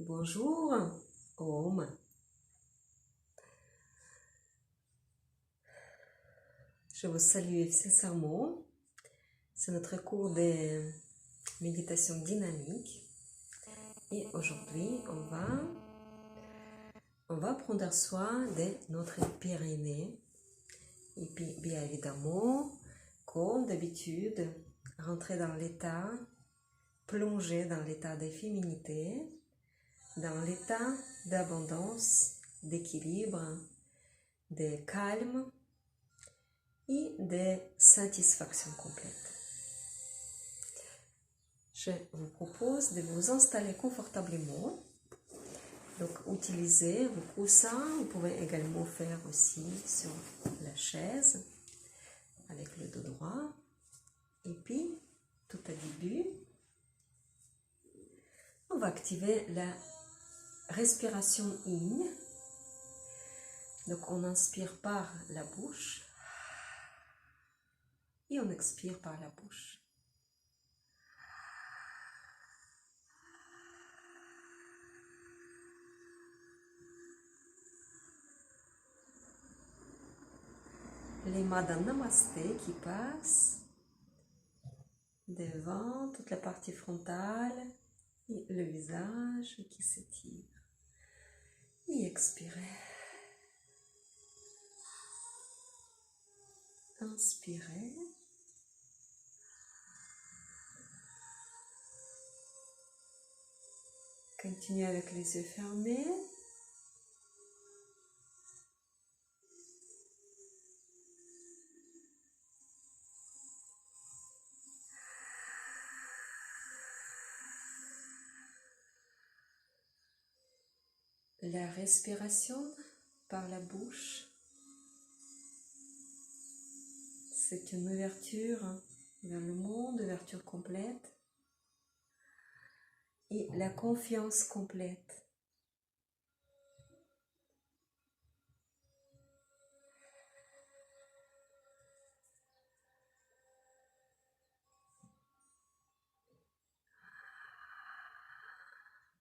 Bonjour, Om. Je vous salue sincèrement. C'est notre cours de méditation dynamique. Et aujourd'hui, on va prendre soin de notre périnée. Et puis, bien évidemment, comme d'habitude, rentrer dans l'état, plonger dans l'état de féminité, dans l'état d'abondance, d'équilibre, de calme et de satisfaction complète. Je vous propose de vous installer confortablement. Donc, utilisez vos coussins. Vous pouvez également faire aussi sur la chaise avec le dos droit. Et puis, tout à début, on va activer la respiration in. Donc, on inspire par la bouche et on expire par la bouche. Les mains d'un namasté qui passent devant toute la partie frontale et le visage qui s'étire. Et expirez. Inspirez. Continuez avec les yeux fermés. La respiration par la bouche, c'est une ouverture vers le monde, ouverture complète et la confiance complète.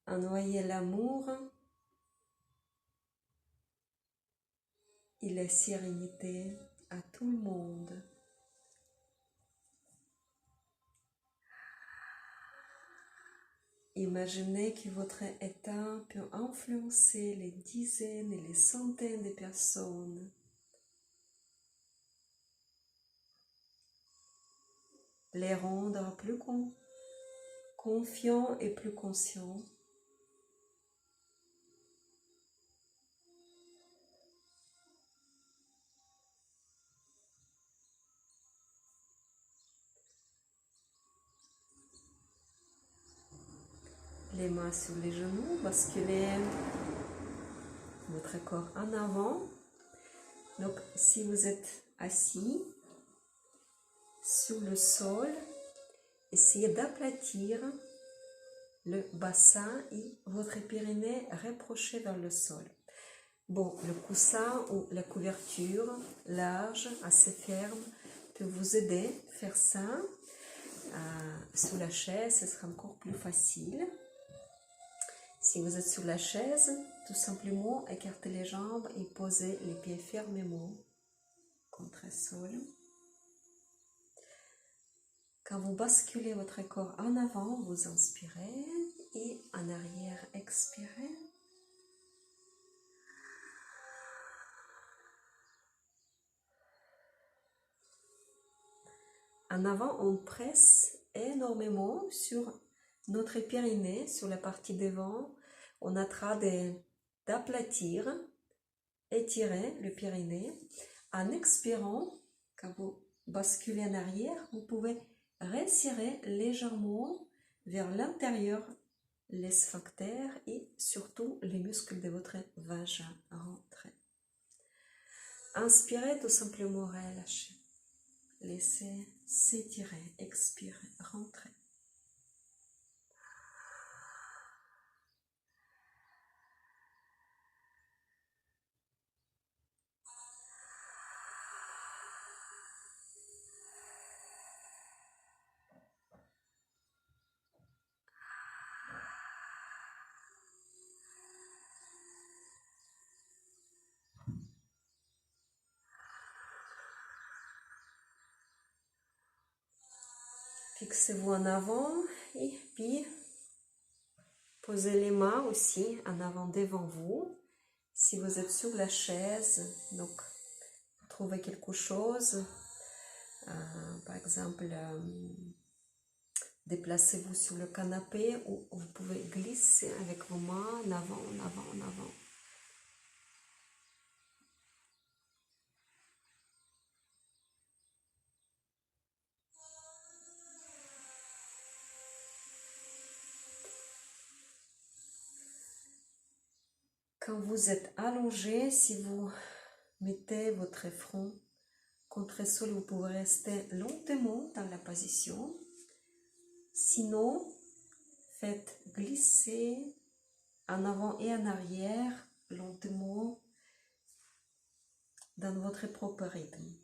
Envoyez l'amour et la sérénité à tout le monde. Imaginez que votre état peut influencer les dizaines et les centaines de personnes. Les rendre plus confiants et plus conscients. Les mains sur les genoux, basculez votre corps en avant. Donc, si vous êtes assis sur le sol, essayez d'aplatir le bassin et votre périnée rapproché vers le sol. Bon, le coussin ou la couverture large, assez ferme, peut vous aider à faire ça. Sous la chaise, ce sera encore plus facile. Si vous êtes sur la chaise, tout simplement écartez les jambes et posez les pieds fermement contre le sol. Quand vous basculez votre corps en avant, vous inspirez et en arrière, expirez. En avant, on presse énormément sur notre périnée, sur la partie devant. On a train d'aplatir, étirer le périnée. En expirant, quand vous basculez en arrière, vous pouvez resserrer légèrement vers l'intérieur les sphincters et surtout les muscles de votre vagin. Rentrez. Inspirez, tout simplement relâchez. Laissez s'étirer, expirez, rentrez. Fixez-vous en avant et puis posez les mains aussi en avant devant vous. Si vous êtes sur la chaise, donc trouvez quelque chose, par exemple, déplacez-vous sur le canapé ou vous pouvez glisser avec vos mains en avant, en avant, en avant. Quand vous êtes allongé, si vous mettez votre front contre le sol, vous pouvez rester lentement dans la position. Sinon, faites glisser en avant et en arrière, lentement, dans votre propre rythme.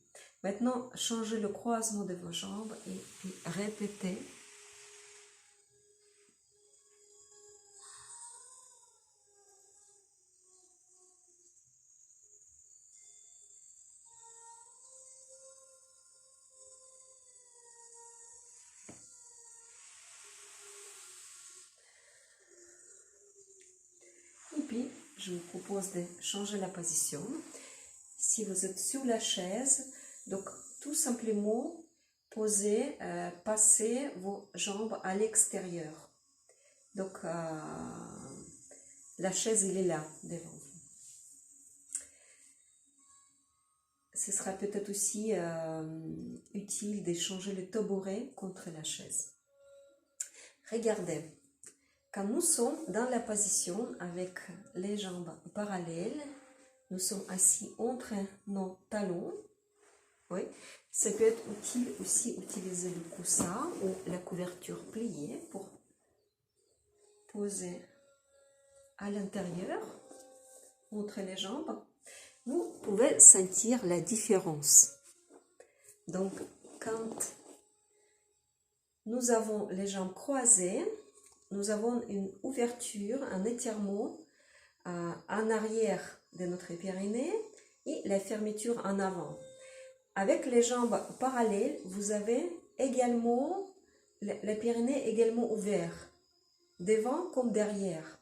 Maintenant, changez le croisement de vos jambes et puis répétez. Et puis, je vous propose de changer la position. Si vous êtes sur la chaise, donc tout simplement posez, passez vos jambes à l'extérieur. Donc la chaise, elle est là devant vous. Ce sera peut-être aussi utile d'échanger le tabouret contre la chaise. Regardez, quand nous sommes dans la position avec les jambes parallèles, nous sommes assis entre nos talons. Oui, ça peut être utile aussi utiliser le coussin ou la couverture pliée pour poser à l'intérieur entre les jambes. Vous pouvez sentir la différence. Donc, quand nous avons les jambes croisées, nous avons une ouverture, un étirement en arrière de notre périnée et la fermeture en avant. Avec les jambes parallèles, vous avez également le périnée également ouvert, devant comme derrière.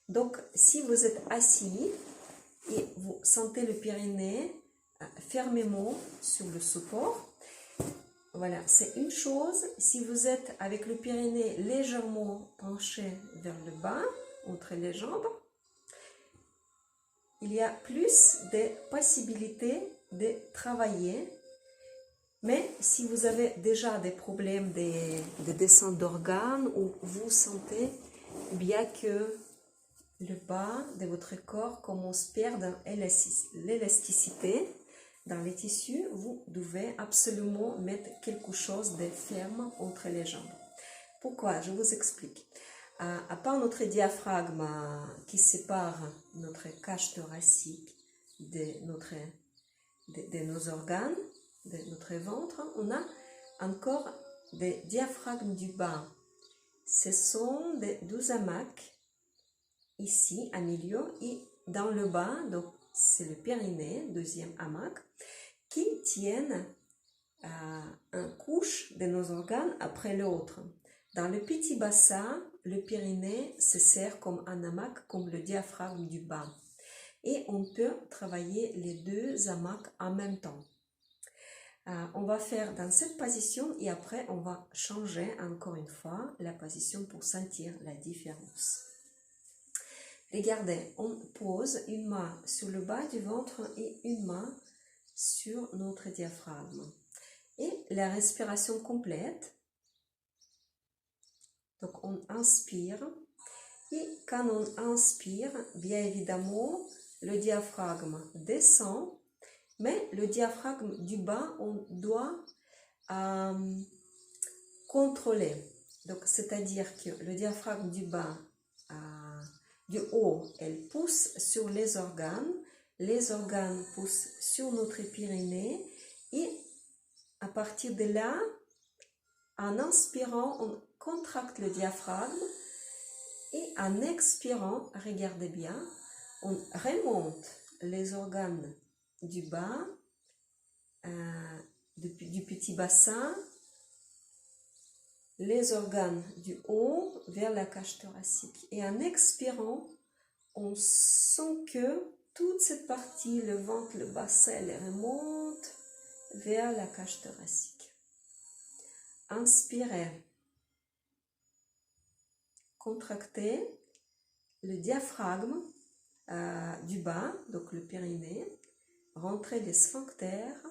Donc, si vous êtes assis et vous sentez le périnée fermement sur le support, voilà, c'est une chose. Si vous êtes avec le périnée légèrement penché vers le bas, entre les jambes, il y a plus de possibilités de travailler. Mais si vous avez déjà des problèmes de descente d'organes ou vous sentez bien que le bas de votre corps commence à perdre l'élasticité dans les tissus, vous devez absolument mettre quelque chose de ferme entre les jambes. Pourquoi? Je vous explique. À part notre diaphragme qui sépare notre cage thoracique de nos organes, de notre ventre, on a encore des diaphragmes du bas. Ce sont des 12 hamacs ici à milieu et dans le bas, donc c'est le périnée, deuxième hamac, qui tiennent une couche de nos organes après l'autre. Dans le petit bassin, le périnée se sert comme un hamac, comme le diaphragme du bas. Et on peut travailler les deux hamacs en même temps. On va faire dans cette position et après on va changer encore une fois la position pour sentir la différence. Regardez, on pose une main sur le bas du ventre et une main sur notre diaphragme. Et la respiration complète. Donc on inspire. Et quand on inspire, bien évidemment, le diaphragme descend. Mais le diaphragme du bas, on doit contrôler. Donc c'est-à-dire que le diaphragme du bas, du haut, elle pousse sur les organes poussent sur notre périnée et à partir de là, en inspirant, on contracte le diaphragme et en expirant, regardez bien, on remonte les organes du bas, du petit bassin les organes du haut vers la cage thoracique. Et en expirant, on sent que toute cette partie, le ventre, le bassin, elle remonte vers la cage thoracique. Inspirez. Contractez le diaphragme du bas, donc le périnée. Rentrez les sphincters.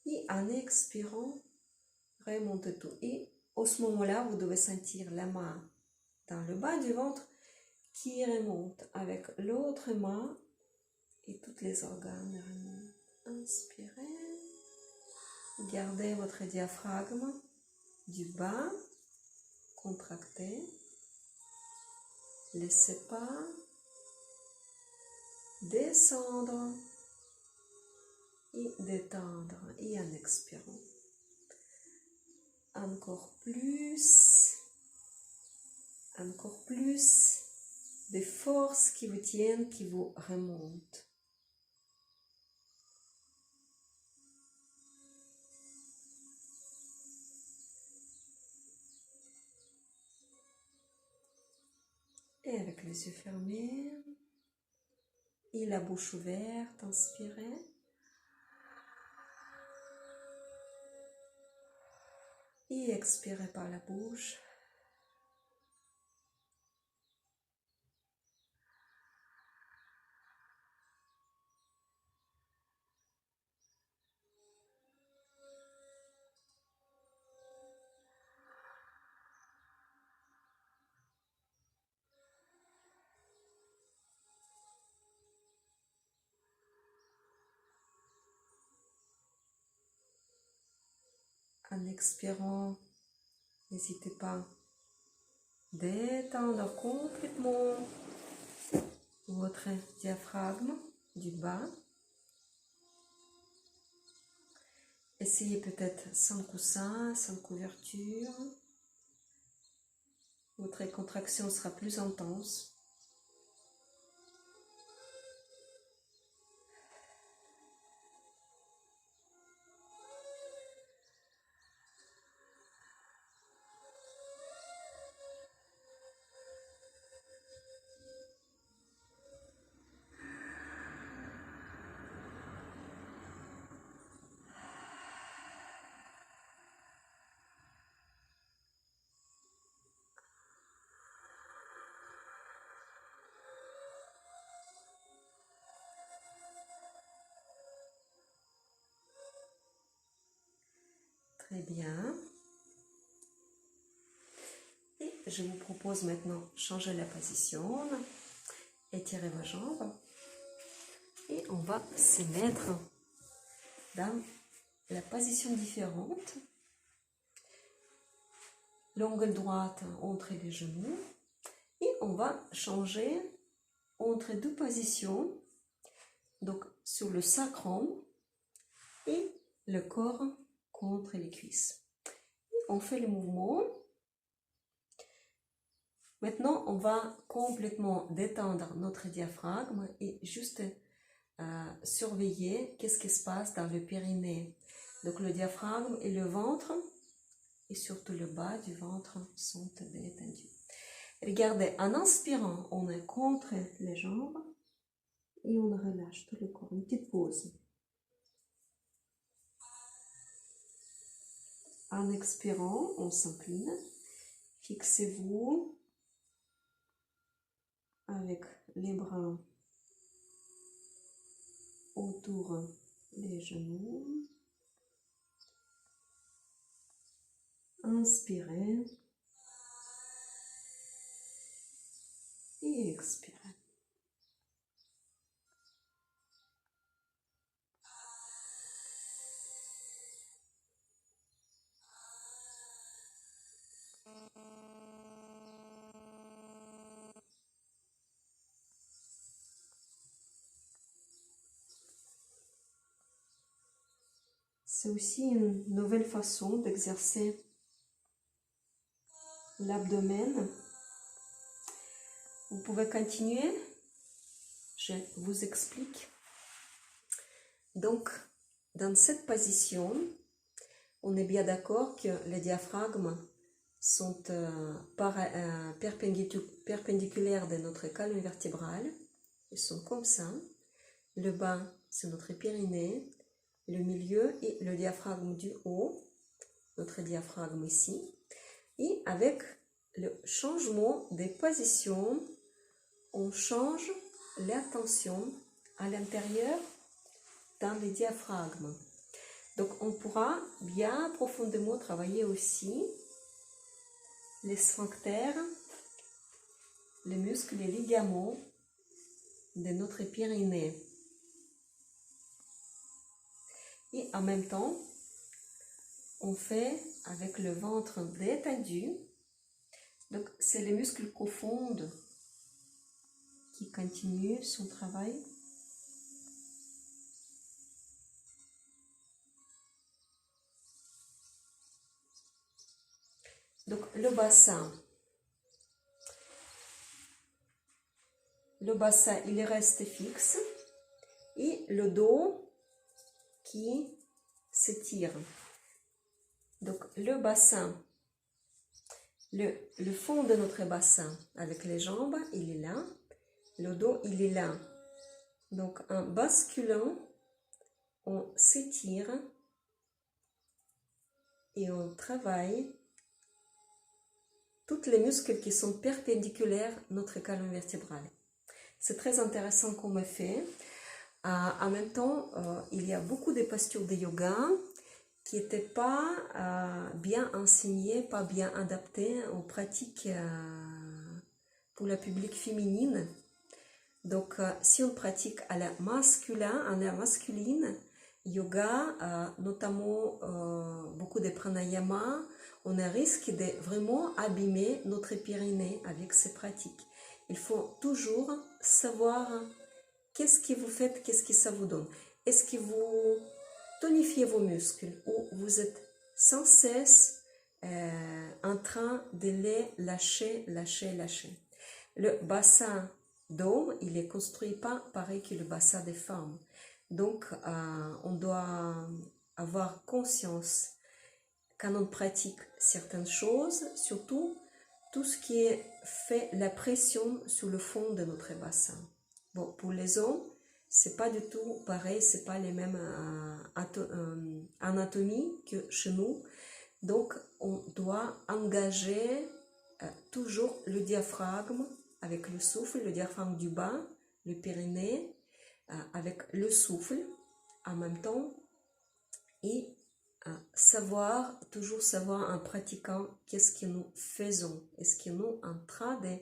Et en expirant, remontez tout. Et à ce moment-là, vous devez sentir la main dans le bas du ventre qui remonte avec l'autre main et tous les organes remontent. Inspirez. Gardez votre diaphragme du bas. Contractez. Laissez pas descendre et détendre. Et en expirant. Encore plus de forces qui vous tiennent, qui vous remontent. Et avec les yeux fermés et la bouche ouverte, inspirez. Et expirez par la bouche. En expirant, n'hésitez pas à détendre complètement votre diaphragme du bas. Essayez peut-être sans coussin, sans couverture. Votre contraction sera plus intense. Très bien. Et je vous propose maintenant de changer la position. Étirez vos jambes. Et on va se mettre dans la position différente. L'angle droite entre les genoux. Et on va changer entre deux positions. Donc sur le sacrum et le corps contre les cuisses. On fait le mouvement. Maintenant, on va complètement détendre notre diaphragme et juste surveiller qu'est-ce qui se passe dans le périnée. Donc le diaphragme et le ventre, et surtout le bas du ventre, sont détendus. Regardez, en inspirant, on est contre les jambes et on relâche tout le corps. Une petite pause. En expirant, on s'incline. Fixez-vous avec les bras autour des genoux. Inspirez et expirez. C'est aussi une nouvelle façon d'exercer l'abdomen. Vous pouvez continuer. Je vous explique. Donc, dans cette position, On est bien d'accord que les diaphragmes sont perpendiculaires de notre colonne vertébrale. Ils sont comme ça. Le bas, c'est notre périnée. Le milieu et le diaphragme du haut. Notre diaphragme ici. Et avec le changement des positions, on change la tension à l'intérieur dans les diaphragmes. Donc on pourra bien profondément travailler aussi les sphincters, les muscles et les ligaments de notre périnée. Et en même temps, on fait avec le ventre détendu. Donc c'est les muscles profonds qui continuent son travail. Donc le bassin, il reste fixe et le dos qui s'étire. Donc le bassin, le fond de notre bassin avec les jambes, il est là. Le dos, il est là. Donc en basculant, on s'étire et on travaille toutes les muscles qui sont perpendiculaires à notre colonne vertébrale. C'est très intéressant qu'on me fait. En même temps, il y a beaucoup de postures de yoga qui n'étaient pas bien enseignées, pas bien adaptées aux pratiques pour le public féminine. Donc, si on pratique à la masculine, yoga, notamment beaucoup de pranayama, on a risque de vraiment abîmer notre périnée avec ces pratiques. Il faut toujours savoir qu'est-ce que vous faites, qu'est-ce que ça vous donne. Est-ce que vous tonifiez vos muscles ou vous êtes sans cesse en train de les lâcher. Le bassin d'homme, il est construit pas pareil que le bassin des femmes. Donc, on doit avoir conscience quand on pratique certaines choses, surtout tout ce qui fait la pression sur le fond de notre bassin. Bon, pour les hommes, c'est pas du tout pareil, c'est pas les mêmes anatomies que chez nous. Donc, on doit engager toujours le diaphragme avec le souffle, le diaphragme du bas, le périnée, avec le souffle en même temps et toujours savoir en pratiquant qu'est-ce que nous faisons. Est-ce que nous en train de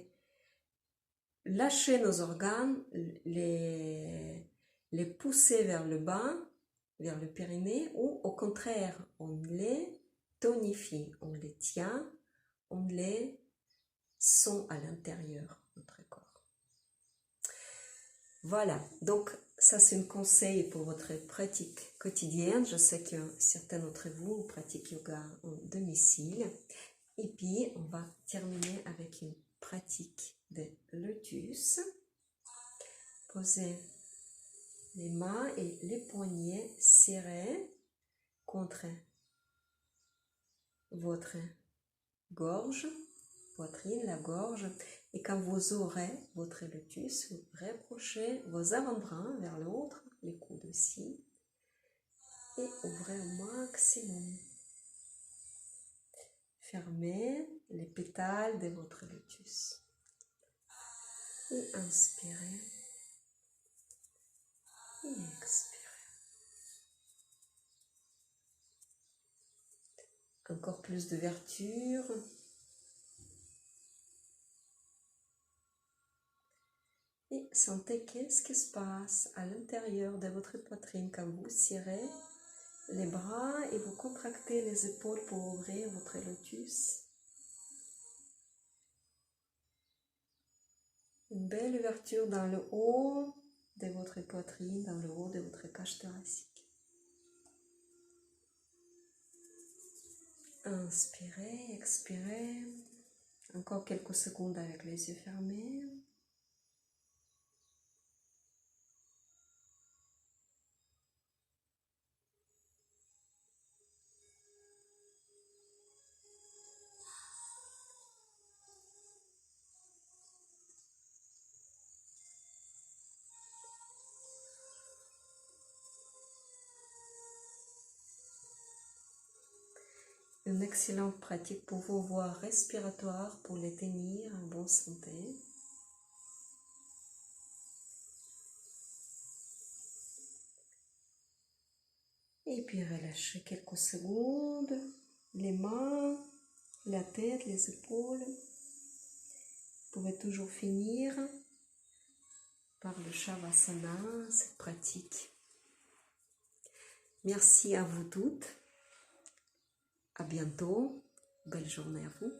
lâcher nos organes, les pousser vers le bas, vers le périnée, ou au contraire, on les tonifie, on les tient, on les sent à l'intérieur de notre corps. Voilà, donc ça c'est un conseil pour votre pratique quotidienne. Je sais que certains d'entre vous pratiquent yoga en domicile. Et puis, on va terminer avec une pratique de lotus. Posez les mains et les poignets serrés contre votre gorge, poitrine, la gorge. Et quand vous aurez votre lotus, vous rapprochez vos avant-bras vers l'autre, les coudes aussi, et ouvrez au maximum. Fermez les pétales de votre lotus. Et inspirez. Et expirez. Encore plus d'ouverture. Et sentez qu'est-ce qui se passe à l'intérieur de votre poitrine quand vous serrez les bras et vous contractez les épaules pour ouvrir votre lotus. Une belle ouverture dans le haut de votre poitrine, dans le haut de votre cage thoracique. Inspirez, expirez. Encore quelques secondes avec les yeux fermés. une excellente pratique pour vos voies respiratoires, pour les tenir en bonne santé. Et puis relâchez quelques secondes, les mains, la tête, les épaules. Vous pouvez toujours finir par le Shavasana, cette pratique. Merci à vous toutes. À bientôt. Belle journée à vous.